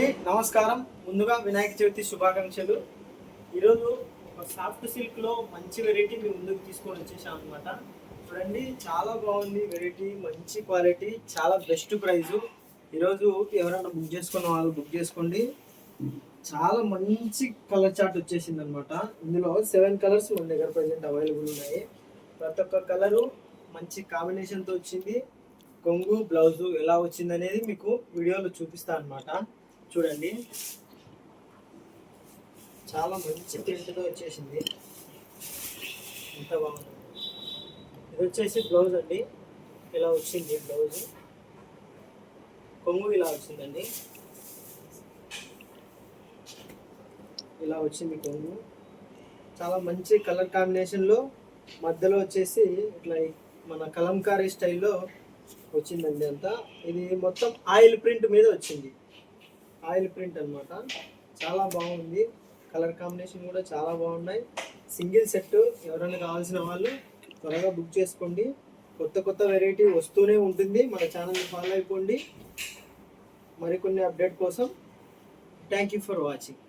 అండి నమస్కారం. ముందుగా వినాయక చవితి శుభాకాంక్షలు. ఈరోజు ఒక సాఫ్ట్ సిల్క్లో మంచి వెరైటీ మీ ముందుకు తీసుకొని వచ్చేసాం అనమాట. చూడండి, చాలా బాగుంది వెరైటీ, మంచి క్వాలిటీ, చాలా బెస్ట్ ప్రైజు. ఈరోజు ఎవరైనా బుక్ చేసుకున్న వాళ్ళు బుక్ చేసుకోండి. చాలా మంచి కలర్ చార్ట్ వచ్చేసింది అనమాట. ఇందులో 7 కలర్స్ మన దగ్గర ప్రజెంట్ అవైలబుల్ ఉన్నాయి. ప్రతి ఒక్క కలరు మంచి కాంబినేషన్తో వచ్చింది. కొంగు బ్లౌజు ఎలా వచ్చింది అనేది మీకు వీడియోలో చూపిస్తాను అనమాట. చూడండి, చాలా మంచి ప్రింట్తో వచ్చేసింది, ఎంత బాగుంది. ఇది వచ్చేసి బ్లౌజ్ అండి, ఇలా వచ్చింది బ్లౌజ్. కొంగు ఇలా వచ్చిందండి, ఇలా వచ్చింది కొంగు. చాలా మంచి కలర్ కాంబినేషన్లో మధ్యలో వచ్చేసి ఇట్లా మన కలంకారీ స్టైల్లో వచ్చిందండి అంతా. ఇది మొత్తం ఆయిల్ ప్రింట్ మీద వచ్చింది, ఆయిల్ ప్రింట్ అనమాట. చాలా బాగుంది, కలర్ కాంబినేషన్ కూడా చాలా బాగున్నాయి. సింగిల్ సెట్ ఎవరైనా కావాల్సిన వాళ్ళు త్వరగా బుక్ చేసుకోండి. కొత్త కొత్త వెరైటీ వస్తూనే ఉంటుంది. మన ఛానల్ని ఫాలో అయిపోండి మరికొన్ని అప్డేట్ కోసం. Thank you for watching.